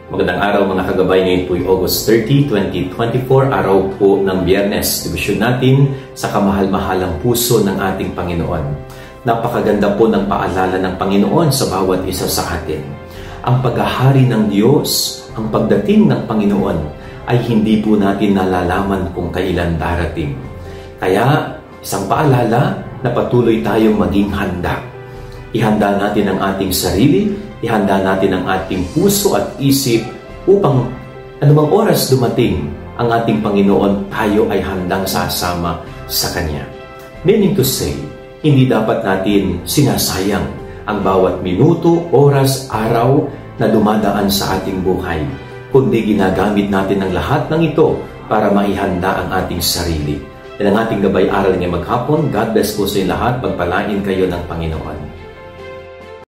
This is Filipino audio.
Magandang araw mga kagabay, ngayon po ay August 30, 2024, araw po ng Biyernes. Dibisyon natin sa kamahal-mahalang puso ng ating Panginoon. Napakaganda po ng paalala ng Panginoon sa bawat isa sa atin. Ang paghahari ng Diyos, ang pagdating ng Panginoon ay hindi po natin nalalaman kung kailan darating. Kaya isang paalala na patuloy tayong maging handa. Ihanda natin ang ating sarili, ihanda natin ang ating puso at isip upang anumang oras dumating ang ating Panginoon, tayo ay handang sasama sa Kanya. Meaning to say, hindi dapat natin sinasayang ang bawat minuto, oras, araw na dumadaan sa ating buhay, kundi ginagamit natin ang lahat ng ito para maihanda ang ating sarili. Yan ang ating gabay aral niya maghapon. God bless po sa inyo lahat. Pagpalain kayo ng Panginoon.